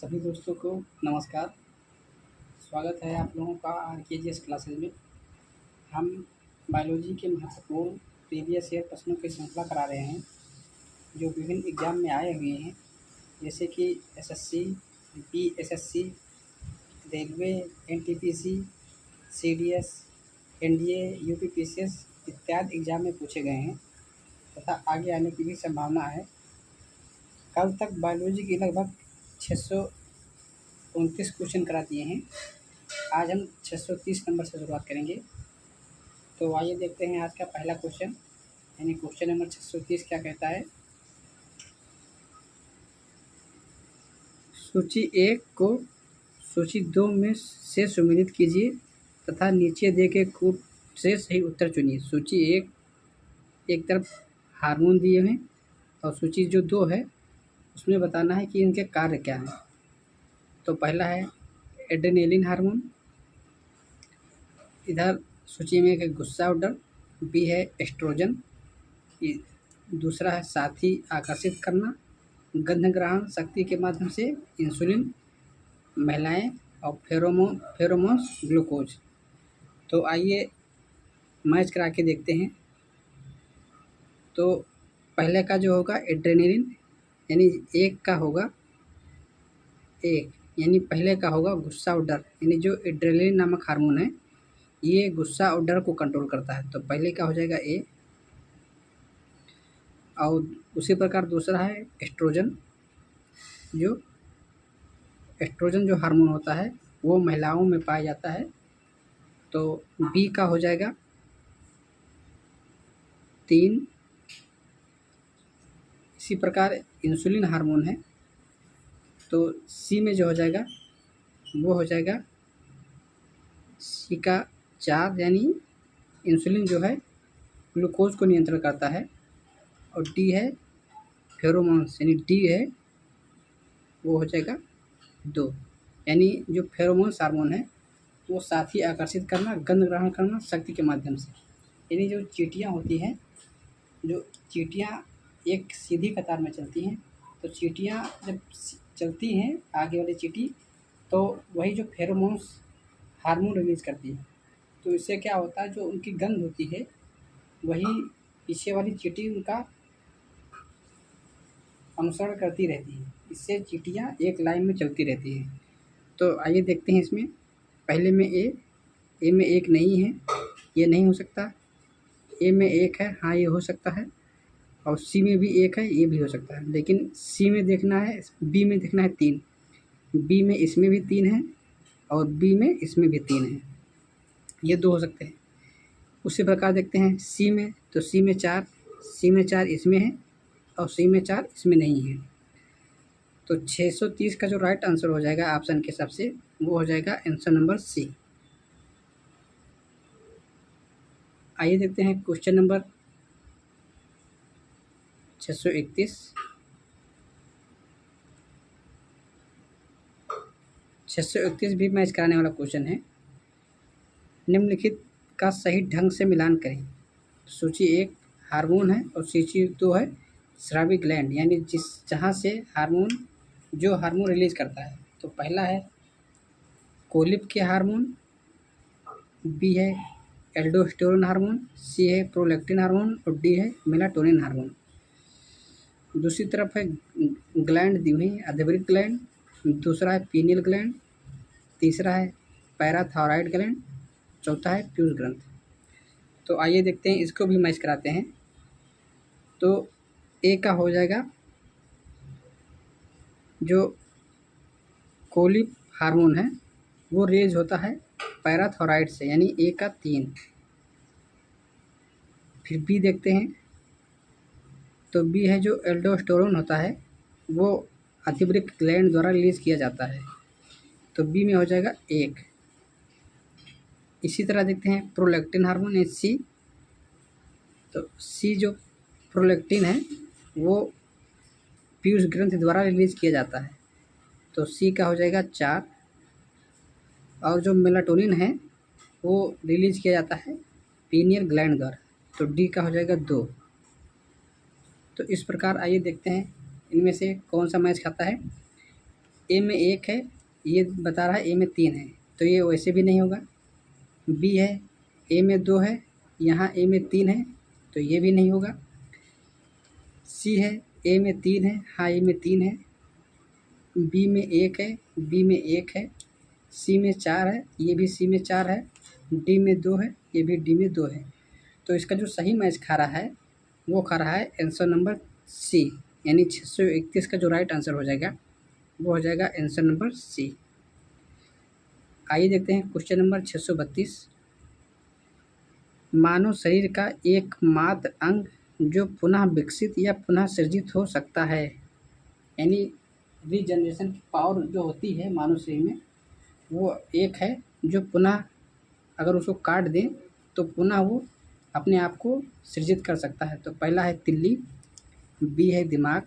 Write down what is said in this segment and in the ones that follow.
सभी दोस्तों को नमस्कार। स्वागत है आप लोगों का आरकेजीएस क्लासेज में। हम बायोलॉजी के महत्वपूर्ण प्रीवियस ईयर प्रश्नों की श्रृंखला करा रहे हैं जो विभिन्न एग्जाम में आए हुए हैं, जैसे कि SSC, BSSC, railway, NTPC, CDS, NDA, UPPCS इत्यादि एग्जाम में पूछे गए हैं तथा आगे आने की भी संभावना है। कल तक बायोलॉजी की लगभग 629 क्वेश्चन करा दिए हैं। आज हम 630 नंबर से शुरुआत करेंगे। तो आइए देखते हैं आज का पहला क्वेश्चन, यानी क्वेश्चन नंबर 630 क्या कहता है। सूची 1 को सूची 2 में से सम्मिलित कीजिए तथा नीचे दिए गए कूट से सही उत्तर चुनिए। सूची 1 एक तरफ हार्मोन दिए हैं और सूची जो 2 है उसमें बताना है कि इनके कार्य क्या हैं। तो पहला है एड्रेनलिन हार्मोन, इधर सूची में एक गुस्सा ऑर्डर, बी है एस्ट्रोजन, दूसरा है साथी आकर्षित करना, गंध ग्रहण शक्ति के माध्यम से इंसुलिन, महिलाएं और फेरोमोन्स ग्लूकोज। तो आइए मैच करा के देखते हैं। तो पहले का जो होगा एड्रेनलिन, यानी एक का होगा एक, यानी पहले का होगा गुस्सा ऑर्डर, यानी जो एड्रेनलिन नामक हार्मोन है ये गुस्सा ऑर्डर को कंट्रोल करता है। तो पहले का हो जाएगा ए। और उसी प्रकार दूसरा है एस्ट्रोजन, जो हार्मोन होता है वो महिलाओं में पाया जाता है। तो बी का हो जाएगा 3। इसी प्रकार इंसुलिन हार्मोन है, तो सी में जो हो जाएगा वो हो जाएगा सी का 4, यानी इंसुलिन जो है ग्लूकोज को नियंत्रण करता है। और डी है फेरोमोन्स, यानी डी है वो हो जाएगा 2, यानी जो फेरोमोन्स हार्मोन है वो साथी आकर्षित करना, गंध ग्रहण करना शक्ति के माध्यम से। यानी जो चींटियाँ होती हैं, जो चींटियाँ एक सीधी कतार में चलती हैं, तो चींटियाँ जब चलती हैं आगे वाली चींटी, तो वही जो फेरोमोन्स हार्मोन रिलीज करती है। तो इससे क्या होता है, जो उनकी गंध होती है वही पीछे वाली चींटी उनका अनुसरण करती रहती है। इससे चींटियाँ एक लाइन में चलती रहती हैं। तो आइए देखते हैं इसमें। पहले में ए में एक नहीं है, ये नहीं हो सकता। ए में एक है, हाँ ये हो सकता है। और सी में भी एक है, ये भी हो सकता है। लेकिन सी में देखना है, बी में देखना है 3, बी में इसमें भी 3 है और बी में इसमें भी 3 है, ये 2 हो सकते हैं। उसी प्रकार देखते हैं सी में, तो सी में 4, सी में 4 इसमें है और सी में 4 इसमें नहीं है। तो 630 का जो राइट आंसर हो जाएगा ऑप्शन के हिसाब से वो हो जाएगा आंसर नंबर सी। आइए देखते हैं क्वेश्चन नंबर 631। 631 भी मैच कराने वाला क्वेश्चन है। निम्नलिखित का सही ढंग से मिलान करें। सूची 1 हार्मोन है और सूची 2 है स्रावी ग्लैंड, यानी जहाँ से जो हार्मोन रिलीज करता है। तो पहला है कोलिप के हार्मोन, बी है एल्डोस्टेरोन हार्मोन, सी है प्रोलैक्टिन हार्मोन और डी है मेलाटोनिन हार्मोन। दूसरी तरफ है ग्लैंड दी हुई आधेब्रिक ग्लैंड, दूसरा है पीनियल ग्लैंड, तीसरा है पैराथायरॉयड ग्लैंड, चौथा है प्यूस ग्रंथ। तो आइए देखते हैं, इसको भी मैच कराते हैं। तो ए का हो जाएगा जो कोलिप हार्मोन है वो रेज होता है पैराथायरॉयड से, यानी ए का 3। फिर बी देखते हैं, तो बी है जो एल्डोस्टेरोन होता है वो आधेब्रिक ग्लैंड द्वारा रिलीज किया जाता है। तो बी में हो जाएगा 1। इसी तरह देखते हैं प्रोलैक्टिन हार्मोन है सी, तो सी जो प्रोलैक्टिन है वो पीयूष ग्रंथि द्वारा रिलीज किया जाता है। तो सी का हो जाएगा 4। और जो मेलाटोनिन है वो रिलीज किया जाता है पीनियल ग्लैंड द्वारा, तो डी का हो जाएगा 2। तो इस प्रकार आइए देखते हैं इनमें से कौन सा मैच खाता है। ए में 1 है, ये बता रहा है ए में 3 है, तो ये वैसे भी नहीं होगा। बी है, ए में 2 है, यहाँ ए में 3 है, तो ये भी नहीं होगा। सी है, ए में 3 है, हाँ ए में 3 है। बी में 1 है, बी में 1 है। सी में 4 है, ये भी सी में 4 है। डी में 2 है, ये भी डी में 2 है। तो इसका जो सही मैच खा रहा है वो खा रहा है आंसर नंबर सी, यानी 631 का जो राइट आंसर हो जाएगा वो हो जाएगा आंसर नंबर सी। आइए देखते हैं क्वेश्चन नंबर 632। मानव शरीर का एकमात्र अंग जो पुनः विकसित या पुनः सृजित हो सकता है, यानी रीजनरेशन की पावर जो होती है मानव शरीर में, वो एक है जो पुनः अगर उसको काट दें तो पुनः वो अपने आप को सृजित कर सकता है। तो पहला है तिल्ली, बी है दिमाग,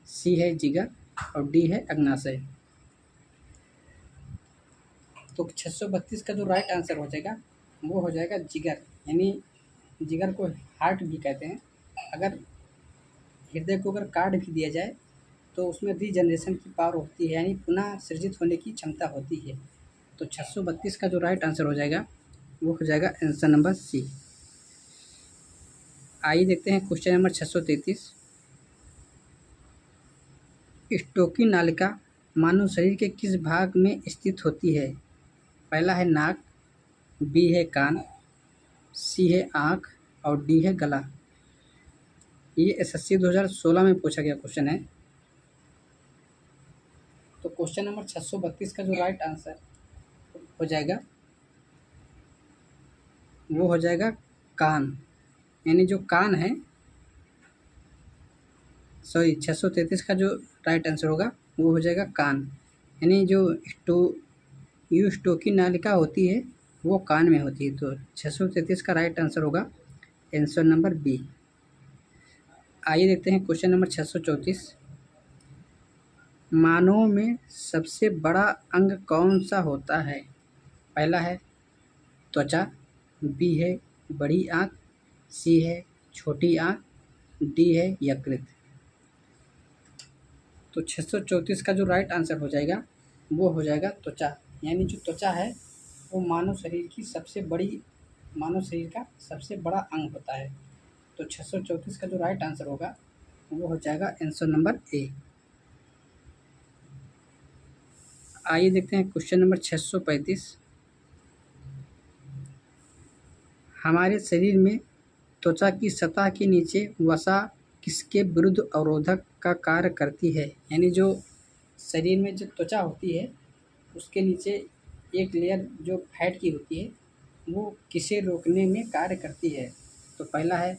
सी है जिगर और डी है अग्नाशय। तो 632 का जो राइट आंसर हो जाएगा वो हो जाएगा जिगर, यानी जिगर को हार्ट भी कहते हैं। अगर हृदय को अगर काट भी दिया जाए तो उसमें रीजनरेशन की पावर होती है, यानी पुनः सृजित होने की क्षमता होती है। तो 632 का जो राइट आंसर हो जाएगा वो हो जाएगा आंसर नंबर सी। आइए देखते हैं क्वेश्चन नंबर 633। स्टोकी नालिका मानव शरीर के किस भाग में स्थित होती है? पहला है नाक, बी है कान, सी है आँख और डी है गला। ये एसएससी 2016 में पूछा गया क्वेश्चन है। तो क्वेश्चन नंबर 632 का जो राइट आंसर हो जाएगा वो हो जाएगा कान, यानी जो कान है, सॉरी 633 का जो राइट आंसर होगा वो हो जाएगा कान, यानी जो स्टोकी नालिका होती है वो कान में होती है। तो 633 का राइट आंसर होगा आंसर नंबर बी। आइए देखते हैं क्वेश्चन नंबर 634। मानव में सबसे बड़ा अंग कौन सा होता है? पहला है त्वचा, बी है बड़ी आँख, सी है छोटी आँख, डी है यकृत। तो 634 का जो राइट आंसर हो जाएगा वो हो जाएगा त्वचा, यानी जो त्वचा है वो मानव शरीर का सबसे बड़ा अंग होता है। तो 634 का जो राइट आंसर होगा वो हो जाएगा आंसर नंबर ए। आइए देखते हैं क्वेश्चन नंबर 635। हमारे शरीर में त्वचा की सतह के नीचे वसा किसके विरुद्ध अवरोधक का कार्य करती है? यानी जो शरीर में जो त्वचा होती है उसके नीचे एक लेयर जो फैट की होती है वो किसे रोकने में कार्य करती है? तो पहला है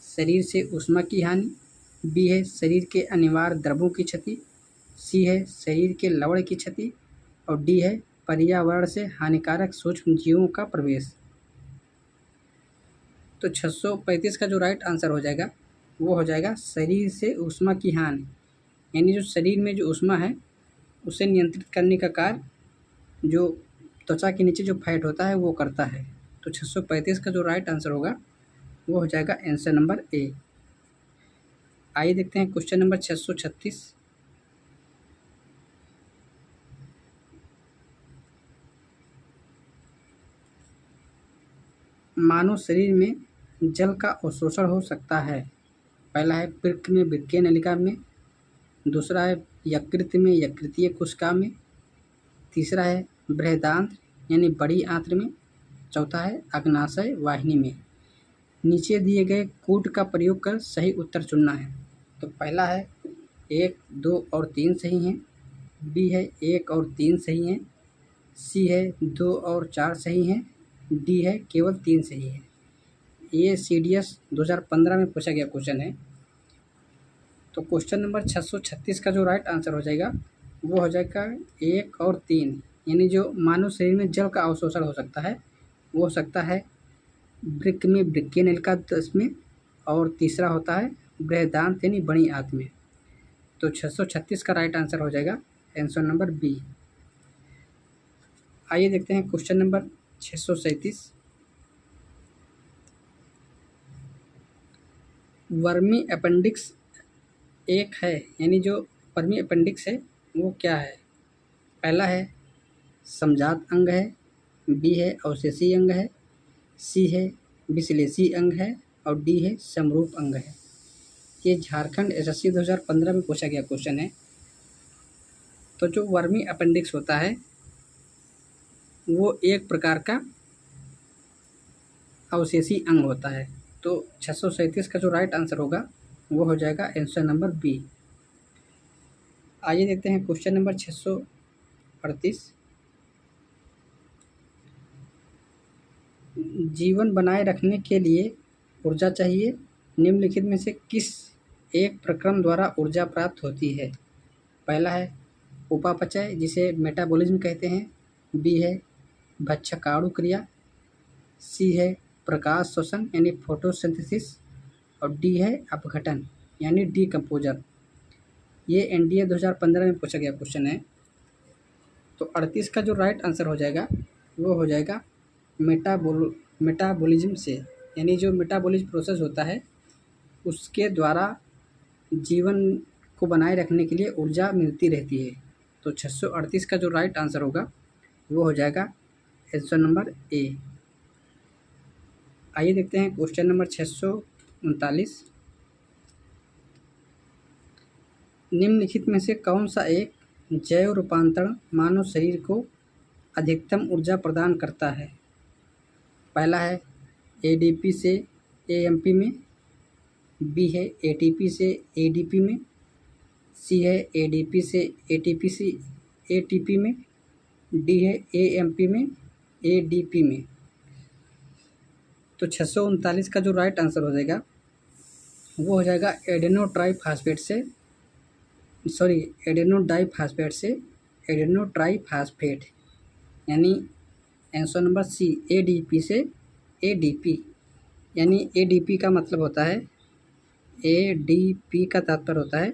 शरीर से ऊष्मा की हानि, बी है शरीर के अनिवार्य द्रव्यों की क्षति, सी है शरीर के लवण की क्षति और डी है पर्यावरण से हानिकारक सूक्ष्म जीवों का प्रवेश। तो 635 का जो राइट आंसर हो जाएगा वो हो जाएगा शरीर से ऊष्मा की हानि, यानी जो शरीर में जो ऊष्मा है उसे नियंत्रित करने का कार्य जो त्वचा के नीचे जो फैट होता है वो करता है। तो 635 का जो राइट आंसर होगा वो हो जाएगा आंसर नंबर ए। आइए देखते हैं क्वेश्चन नंबर 636। मानव शरीर में जल का अवशोषण हो सकता है। पहला है वृक्क में वृक्कीय नलिका में, दूसरा है यकृत में यकृतीय कोशिका में, तीसरा है बृहदांत्र यानी बड़ी आंत्र में, चौथा है अग्नाशय वाहिनी में। नीचे दिए गए कूट का प्रयोग कर सही उत्तर चुनना है। तो पहला है 1, 2 और 3 सही हैं, बी है 1 और 3 सही हैं, सी है 2 और 4 सही हैं, डी है केवल 3 सही है। ये CDS 2015 में पूछा गया क्वेश्चन है। तो क्वेश्चन नंबर 636 का जो राइट आंसर हो जाएगा वो हो जाएगा 1 और 3, यानी जो मानव शरीर में जल का अवशोषण हो सकता है वो हो सकता है वृक्क में वृक्कीय नलिका में, और तीसरा होता है बृहदांत्र यानी बड़ी आंत में। तो 636 का राइट आंसर हो जाएगा आंसर नंबर बी। आइए देखते हैं क्वेश्चन नंबर 637। वर्मी अपेंडिक्स एक है, यानी जो वर्मी अपेंडिक्स है वो क्या है? पहला है समजात अंग है, बी है अवशेषी अंग है, सी है विश्लेषी अंग है और डी है समरूप अंग है। ये झारखंड एसएससी 2015 में पूछा गया क्वेश्चन है। तो जो वर्मी अपेंडिक्स होता है वो एक प्रकार का अवशेषी अंग होता है। तो 637 का जो राइट आंसर होगा वो हो जाएगा आंसर नंबर बी। आइए देखते हैं क्वेश्चन नंबर 638। जीवन बनाए रखने के लिए ऊर्जा चाहिए, निम्नलिखित में से किस एक प्रक्रम द्वारा ऊर्जा प्राप्त होती है? पहला है उपापचय जिसे मेटाबॉलिज्म कहते हैं, बी है भक्षकाणु क्रिया, सी है प्रकाश श्वसन यानी फोटोसिंथेसिस और डी है अपघटन यानी डीकम्पोजर। ये एनडीए 2015 में पूछा गया क्वेश्चन है। तो 38 का जो राइट आंसर हो जाएगा वो हो जाएगा मेटाबॉलिज्म से, यानी जो मेटाबॉलिज्म प्रोसेस होता है उसके द्वारा जीवन को बनाए रखने के लिए ऊर्जा मिलती रहती है। तो 638 का जो राइट आंसर होगा वो हो जाएगा आंसर नंबर ए। आइए देखते हैं क्वेश्चन नंबर 639। निम्नलिखित में से कौन सा एक जैव रूपांतरण मानव शरीर को अधिकतम ऊर्जा प्रदान करता है? पहला है एडीपी से एएमपी में, बी है एटीपी से एडीपी में, सी है एडीपी से एटीपी से एटीपी में, डी है एएमपी में एडीपी में। तो 639 का जो राइट आंसर हो जाएगा वो हो जाएगा एडेनोडाईफास्फेट से एडेनोट्राईफास्फेट यानी आंसर नंबर सी एडीपी से एडीपी। यानी एडीपी का मतलब होता है, एडीपी का तात्पर्य होता है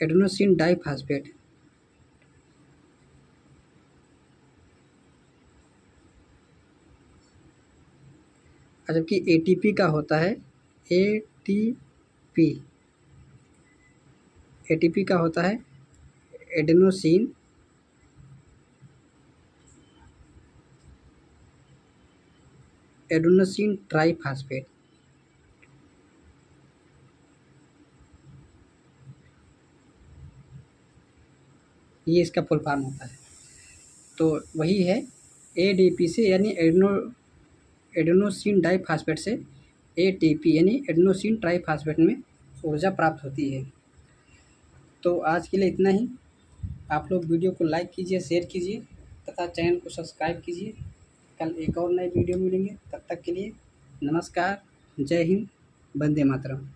एडेनोसिन डाईफास्फेट। जबकि एटीपी का होता है एटीपी का होता है एडेनोसिन ट्राईफास्फेट। ये इसका फुल फॉर्म होता है। तो वही है एडीपी से यानी एडेनोसिन डाईफास्फेट से एटीपी यानी एडेनोसिन ट्राईफास्फेट में ऊर्जा प्राप्त होती है। तो आज के लिए इतना ही। आप लोग वीडियो को लाइक कीजिए, शेयर कीजिए तथा चैनल को सब्सक्राइब कीजिए। कल एक और नए वीडियो मिलेंगे, तब तक के लिए नमस्कार, जय हिंद, वंदे मातरम।